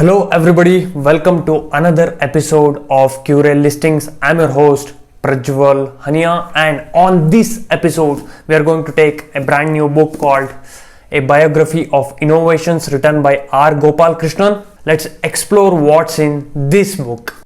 Hello everybody, welcome to another episode of Curail Listings. I'm your host Prajwal Hania, and on this episode we are going to take a brand new book called A Biography of Innovations written by R. Gopalakrishnan. Let's explore what's in this book.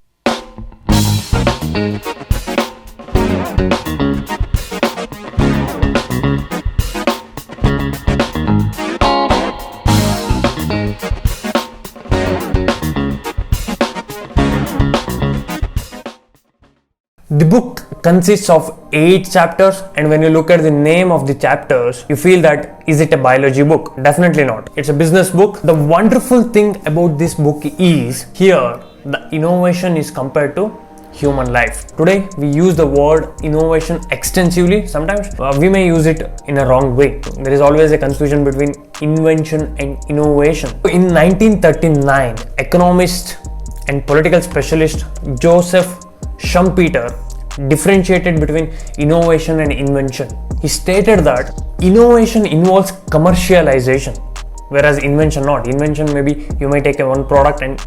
The book consists of 8 chapters, and when you look at the name of the chapters, you feel that is it a biology book? Definitely not. It's a business book. The wonderful thing about this book is here the innovation is compared to human life. Today we use the word innovation extensively. Sometimes we may use it in a wrong way. There is always a confusion between invention and innovation. In 1939, economist and political specialist Joseph Schumpeter differentiated between innovation and invention. He stated that innovation involves commercialization, whereas invention not. Invention, maybe you may take one product and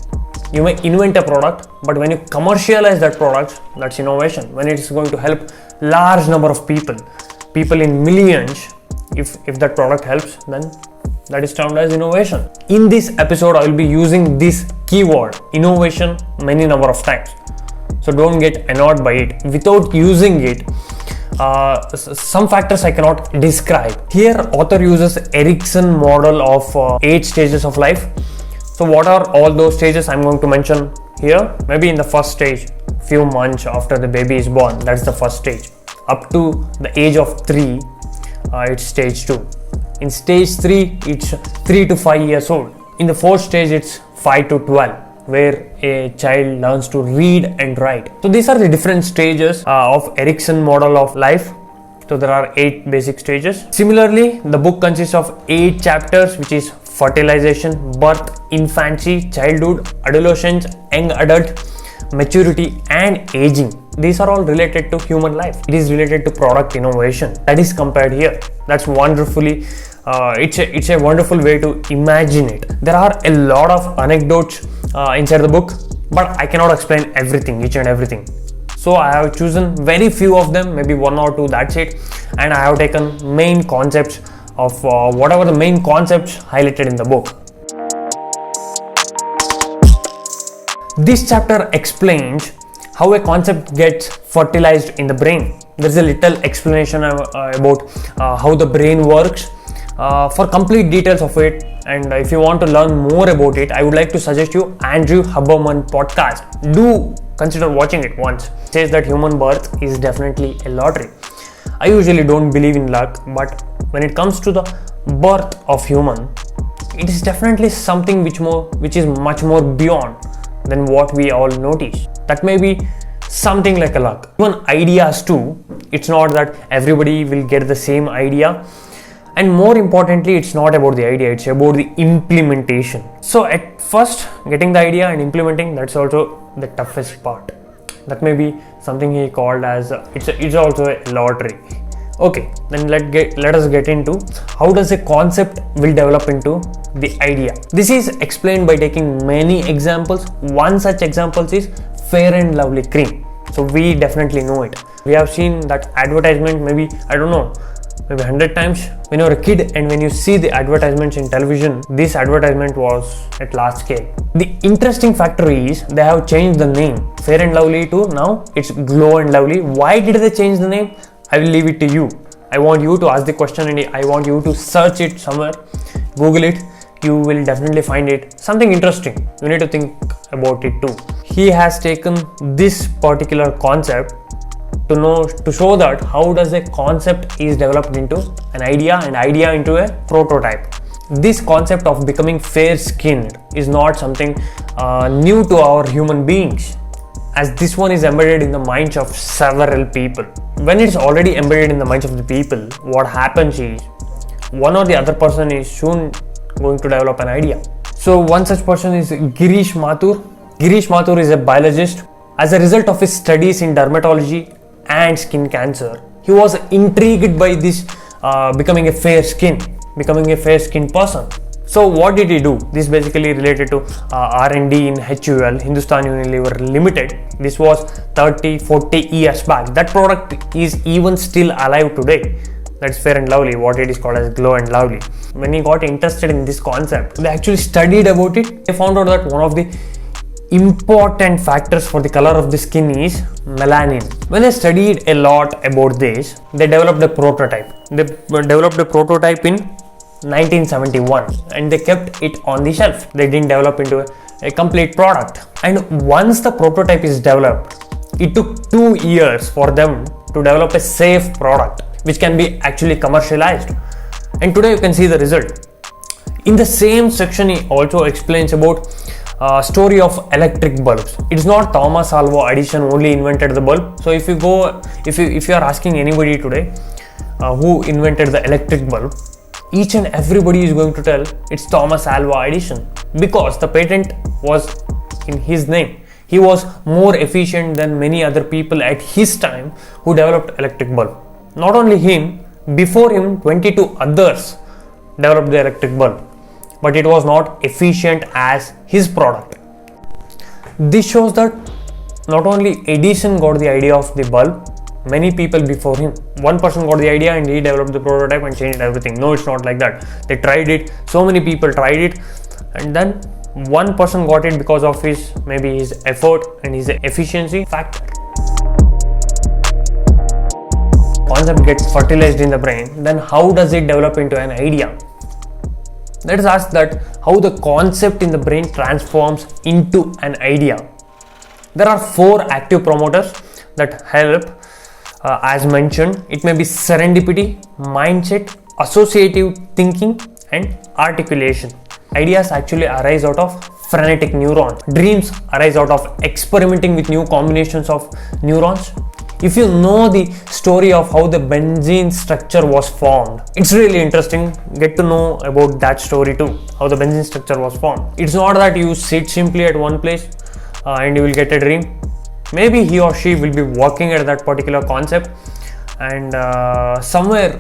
you may invent a product, but when you commercialize that product, that's innovation. When it is going to help large number of people in millions, if that product helps, then that is termed as innovation. In this episode, I will be using this keyword innovation many number of times. So don't get annoyed by it. Without using it, some factors I cannot describe. Here author uses Erikson model of 8 stages of life. So what are all those stages I'm going to mention here? Maybe in the first stage, few months after the baby is born, that's the first stage. Up to the age of 3, it's stage 2. In stage 3, it's 3 to 5 years old. In the 4th stage, it's 5 to 12. Where a child learns to read and write. So these are the different stages of Erikson model of life. So there are 8 basic stages. Similarly, the book consists of 8 chapters, which is fertilization, birth, infancy, childhood, adolescence, young adult, maturity and aging. These are all related to human life. It is related to product innovation. That is compared here. That's wonderfully it's a wonderful way to imagine it. There are a lot of anecdotes inside the book, but I cannot explain everything, each and everything. So I have chosen very few of them, maybe 1 or 2, that's it. And I have taken main concepts of whatever the main concepts highlighted in the book. This chapter explains how a concept gets fertilized in the brain. There's a little explanation about how the brain works. For complete details of it, and if you want to learn more about it, I would like to suggest you Andrew Huberman podcast. Do consider watching it once. It says that human birth is definitely a lottery. I usually don't believe in luck, but when it comes to the birth of human, it is definitely something which is much more beyond than what we all notice. That may be something like a luck. Even ideas too. It's not that everybody will get the same idea. And more importantly, it's not about the idea, it's about the implementation. So at first, getting the idea and implementing, that's also the toughest part. That may be something he called as, it's also a lottery. Okay, then let us get into how does a concept will develop into the idea. This is explained by taking many examples. One such example is Fair and Lovely cream. So we definitely know it. We have seen that advertisement maybe 100 times when you're a kid, and when you see the advertisements in television, this advertisement was at large scale. The interesting factor is they have changed the name Fair and Lovely to now it's Glow and Lovely. Why did they change the name? I will leave it to you. I want you to ask the question and I want you to search it somewhere, Google it. You will definitely find it something interesting. You need to think about it too. He has taken this particular concept to show that how does a concept is developed into an idea and idea into a prototype. This concept of becoming fair-skinned is not something new to our human beings, as this one is embedded in the minds of several people. When it's already embedded in the minds of the people, what happens is one or the other person is soon going to develop an idea. So one such person is Girish Mathur. Girish Mathur is a biologist. As a result of his studies in dermatology and skin cancer, he was intrigued by this becoming a fair skinned person. So what did he do? This basically related to R&D in HUL, Hindustan Unilever Limited. This was 30-40 years back. That product is even still alive today. That's Fair and Lovely, what it is called as Glow and Lovely. When he got interested in this concept, they actually studied about it. They found out that one of the important factors for the color of the skin is melanin. When they studied a lot about this, they developed a prototype. They developed a prototype in 1971 and they kept it on the shelf. They didn't develop into a complete product. And once the prototype is developed, it took 2 years for them to develop a safe product which can be actually commercialized. And today you can see the result. In the same section, he also explains about story of electric bulbs. It's not Thomas Alva Edison only invented the bulb. So if you are asking anybody today who invented the electric bulb, each and everybody is going to tell it's Thomas Alva Edison, because the patent was in his name. He was more efficient than many other people at his time who developed electric bulb. Not only him, before him 22 others developed the electric bulb, but it was not efficient as his product. This shows that not only Edison got the idea of the bulb, many people before him. One person got the idea and he developed the prototype and changed everything. No, it's not like that. They tried it, so many people tried it, and then one person got it because of his effort and his efficiency factor. Concept gets fertilized in the brain, then how does it develop into an idea? Let us ask that how the concept in the brain transforms into an idea. There are 4 active promoters that help. As mentioned, it may be serendipity, mindset, associative thinking, and articulation. Ideas actually arise out of frenetic neurons. Dreams arise out of experimenting with new combinations of neurons. If you know the story of how the benzene structure was formed, it's really interesting. Get to know about that story too, how the benzene structure was formed. It's not that you sit simply at one place and you will get a dream. Maybe he or she will be working at that particular concept, and somewhere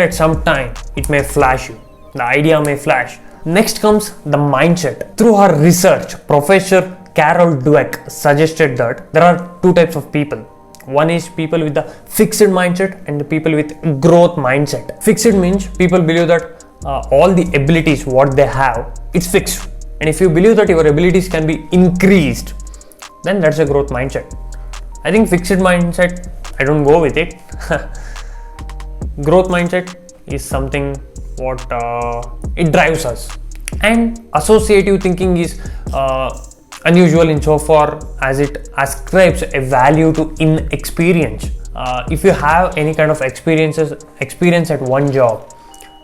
at some time it may flash you. The idea may flash. Next comes the mindset. Through her research, Professor Carol Dweck suggested that there are 2 types of people. One is people with the fixed mindset and the people with growth mindset. Fixed means people believe that all the abilities what they have, it's fixed. And if you believe that your abilities can be increased, then that's a growth mindset. I think fixed mindset, I don't go with it. Growth mindset is something what it drives us. And associative thinking is unusual insofar as it ascribes a value to inexperience. If you have any kind of experience at one job,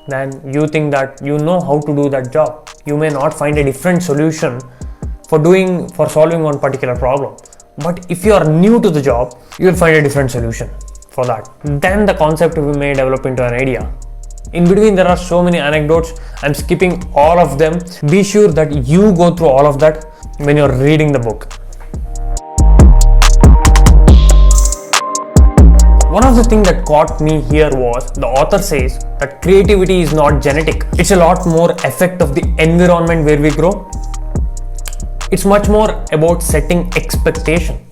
then you think that you know how to do that job. You may not find a different solution for solving one particular problem. But if you are new to the job, you will find a different solution for that. Then the concept may develop into an idea. In between, there are so many anecdotes. I'm skipping all of them. Be sure that you go through all of that when you're reading the book. One of the things that caught me here was the author says that creativity is not genetic. It's a lot more effect of the environment where we grow. It's much more about setting expectation.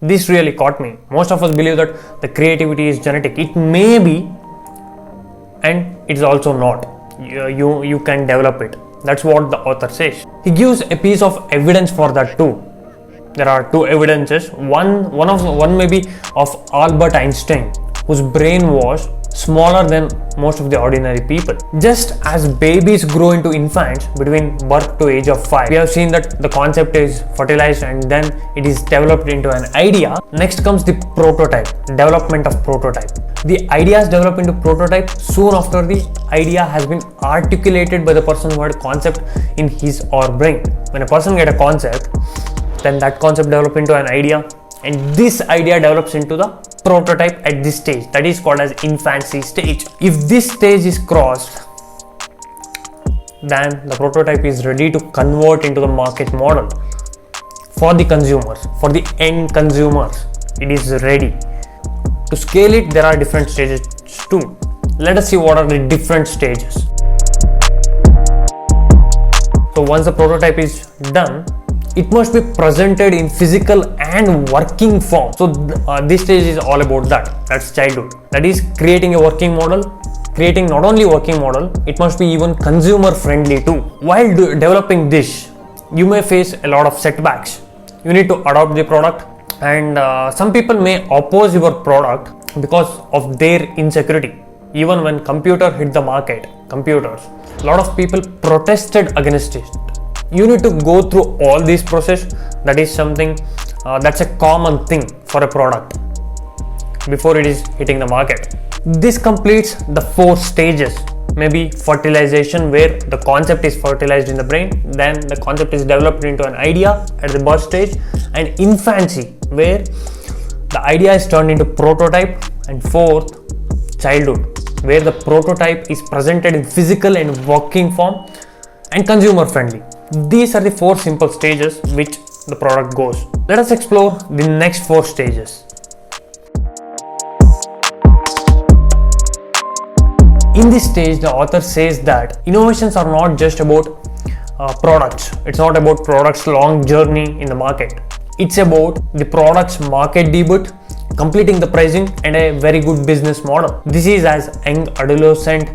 This really caught me. Most of us believe that the creativity is genetic. It may be, and it's also not. You can develop it. That's what the author says. He gives a piece of evidence for that too. There are 2 evidences. One may be of Albert Einstein, whose brain was smaller than most of the ordinary people. Just as babies grow into infants between birth to age of 5, we have seen that the concept is fertilized and then it is developed into an idea. Next comes the prototype, development of prototype. The ideas develop into prototype soon after the idea has been articulated by the person who had concept in his or brain. When a person get a concept, then that concept develop into an idea, and this idea develops into the prototype at this stage, that is called as infancy stage. If this stage is crossed, then the prototype is ready to convert into the market model for the consumers, for the end consumers. It is ready. To scale it, there are different stages too. Let us see what are the different stages. So once the prototype is done, it must be presented in physical and working form. So this stage is all about that. That's childhood. That is creating a working model. Creating not only working model, it must be even consumer friendly too. While developing this, you may face a lot of setbacks. You need to adopt the product, and some people may oppose your product because of their insecurity. Even when computer hit the market, computers, a lot of people protested against it. You need to go through all this process. That is something that's a common thing for a product before it is hitting the market. This completes the 4 stages. Maybe fertilization, where the concept is fertilized in the brain, then the concept is developed into an idea at the birth stage, and infancy, where the idea is turned into prototype, and 4th, childhood, where the prototype is presented in physical and working form, and consumer friendly. These are the 4 simple stages which the product goes. Let us explore the next 4 stages. In this stage, the author says that innovations are not just about products. It's not about products' long journey in the market. It's about the product's market debut, completing the pricing, and a very good business model. This is as young adolescent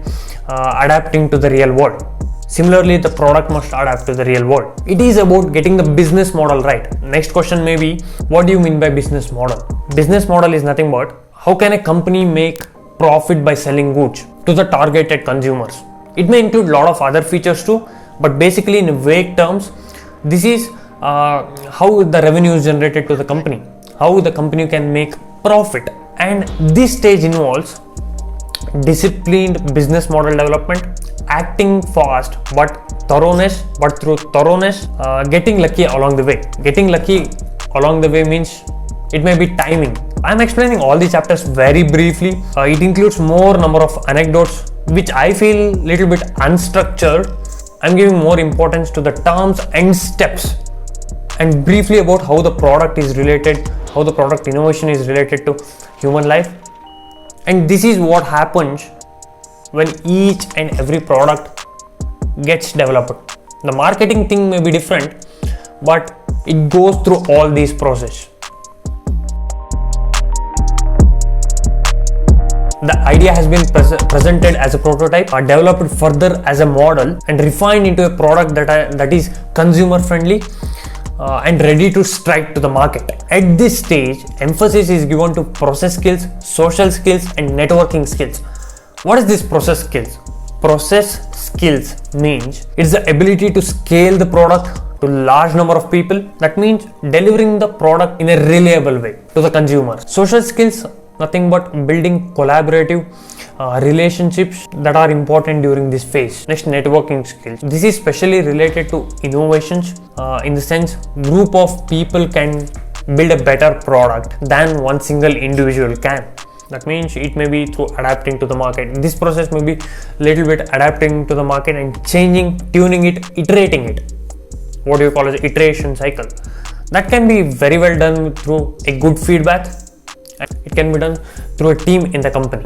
adapting to the real world. Similarly, the product must adapt to the real world. It is about getting the business model right. Next question may be, what do you mean by business model? Business model is nothing but how can a company make profit by selling goods to the targeted consumers. It may include a lot of other features too, but basically in vague terms, this is how the revenue is generated to the company, how the company can make profit. And this stage involves disciplined business model development, acting fast but through thoroughness, getting lucky along the way. Getting lucky along the way means it may be timing. I am explaining all the chapters very briefly. It includes more number of anecdotes which I feel little bit unstructured. I am giving more importance to the terms and steps, and briefly about how the product is related, how the product innovation is related to human life. And this is what happens when each and every product gets developed. The marketing thing may be different, but it goes through all these processes. The idea has been presented as a prototype, developed further as a model, and refined into a product that is consumer friendly and ready to strike to the market. At this stage, emphasis is given to process skills, social skills, and networking skills. What is this process skills? Process skills means it's the ability to scale the product to large number of people. That means delivering the product in a reliable way to the consumer. Social skills, nothing but building collaborative relationships that are important during this phase. Next, networking skills. This is specially related to innovations in the sense group of people can build a better product than one single individual can. That means it may be through adapting to the market. This process may be little bit adapting to the market and changing, tuning it, iterating it. What do you call as iteration cycle? That can be very well done through a good feedback. It can be done through a team in the company.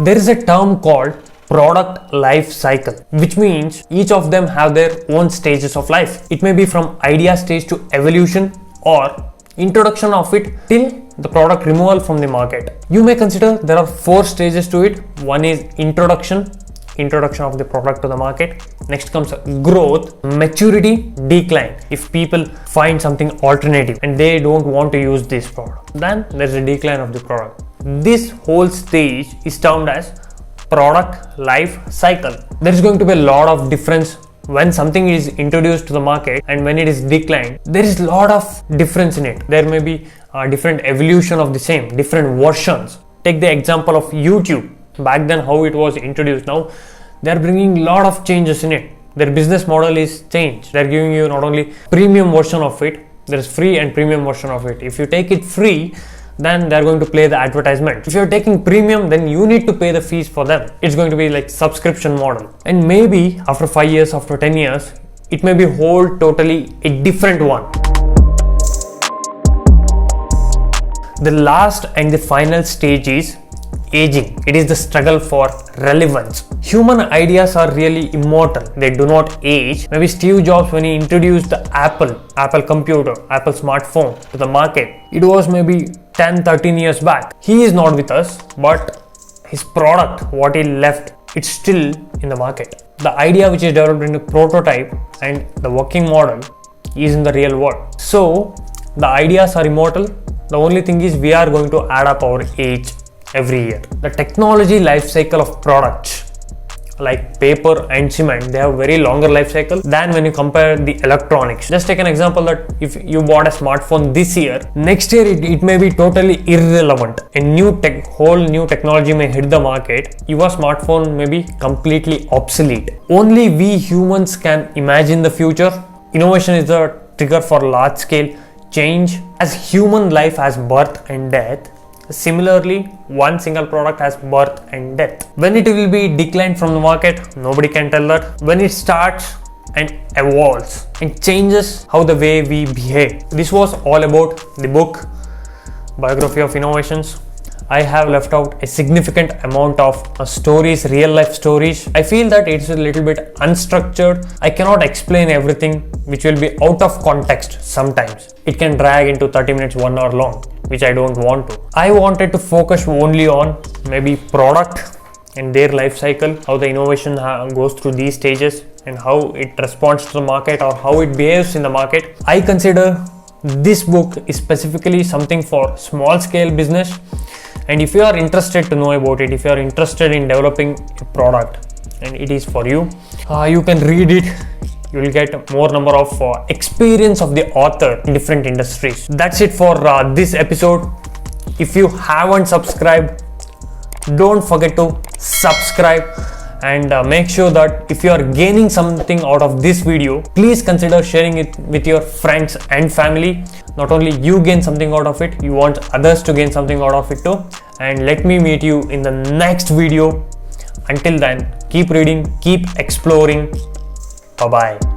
There is a term called product life cycle, which means each of them have their own stages of life. It may be from idea stage to evolution, or introduction of it till the product removal from the market. You may consider there are 4 stages to it. One is introduction of the product to the market. Next comes growth, maturity, decline. If people find something alternative and they don't want to use this product, then there's a decline of the product. This whole stage is termed as product life cycle. There is going to be a lot of difference when something is introduced to the market and when it is declined. There is a lot of difference in it. There may be a different evolution of the same, different versions. Take the example of YouTube. Back then how it was introduced, now they are bringing a lot of changes in it. Their business model is changed. They are giving you not only premium version of it, there is free and premium version of it. If you take it free, then they are going to play the advertisement. If you are taking premium, then you need to pay the fees for them. It's going to be like subscription model. And maybe after 5 years, after 10 years, it may be whole totally a different one. The last and the final stage is aging. It is the struggle for relevance. Human ideas are really immortal. They do not age. Maybe Steve Jobs, when he introduced the Apple computer, Apple smartphone to the market, it was maybe 10-13 years back. He is not with us, but his product, what he left, it's still in the market. The idea which is developed in a prototype and the working model is in the real world. So the ideas are immortal. The only thing is we are going to add up our age every year. The technology life cycle of products like paper and cement, they have very longer life cycle than when you compare the electronics. Just take an example that if you bought a smartphone this year, next year it may be totally irrelevant. A whole new technology may hit the market. Your smartphone may be completely obsolete. Only we humans can imagine the future. Innovation is the trigger for large scale change. As human life has birth and death, similarly, one single product has birth and death. When it will be declined from the market, nobody can tell that. When it starts and evolves and changes how the way we behave. This was all about the book Biography of Innovations. I have left out a significant amount of stories, real life stories. I feel that it's a little bit unstructured. I cannot explain everything, which will be out of context sometimes. It can drag into 30 minutes, 1 hour long, which I don't want to. I wanted to focus only on maybe product and their life cycle, how the innovation goes through these stages and how it responds to the market or how it behaves in the market. I consider this book is specifically something for small scale business. And if you are interested to know about it, if you are interested in developing a product and it is for you, you can read it. You will get more number of experience of the author in different industries. That's it for this episode. If you haven't subscribed, don't forget to subscribe and make sure that if you are gaining something out of this video, please consider sharing it with your friends and family. Not only you gain something out of it, you want others to gain something out of it too. And let me meet you in the next video. Until then, keep reading, keep exploring. Bye bye.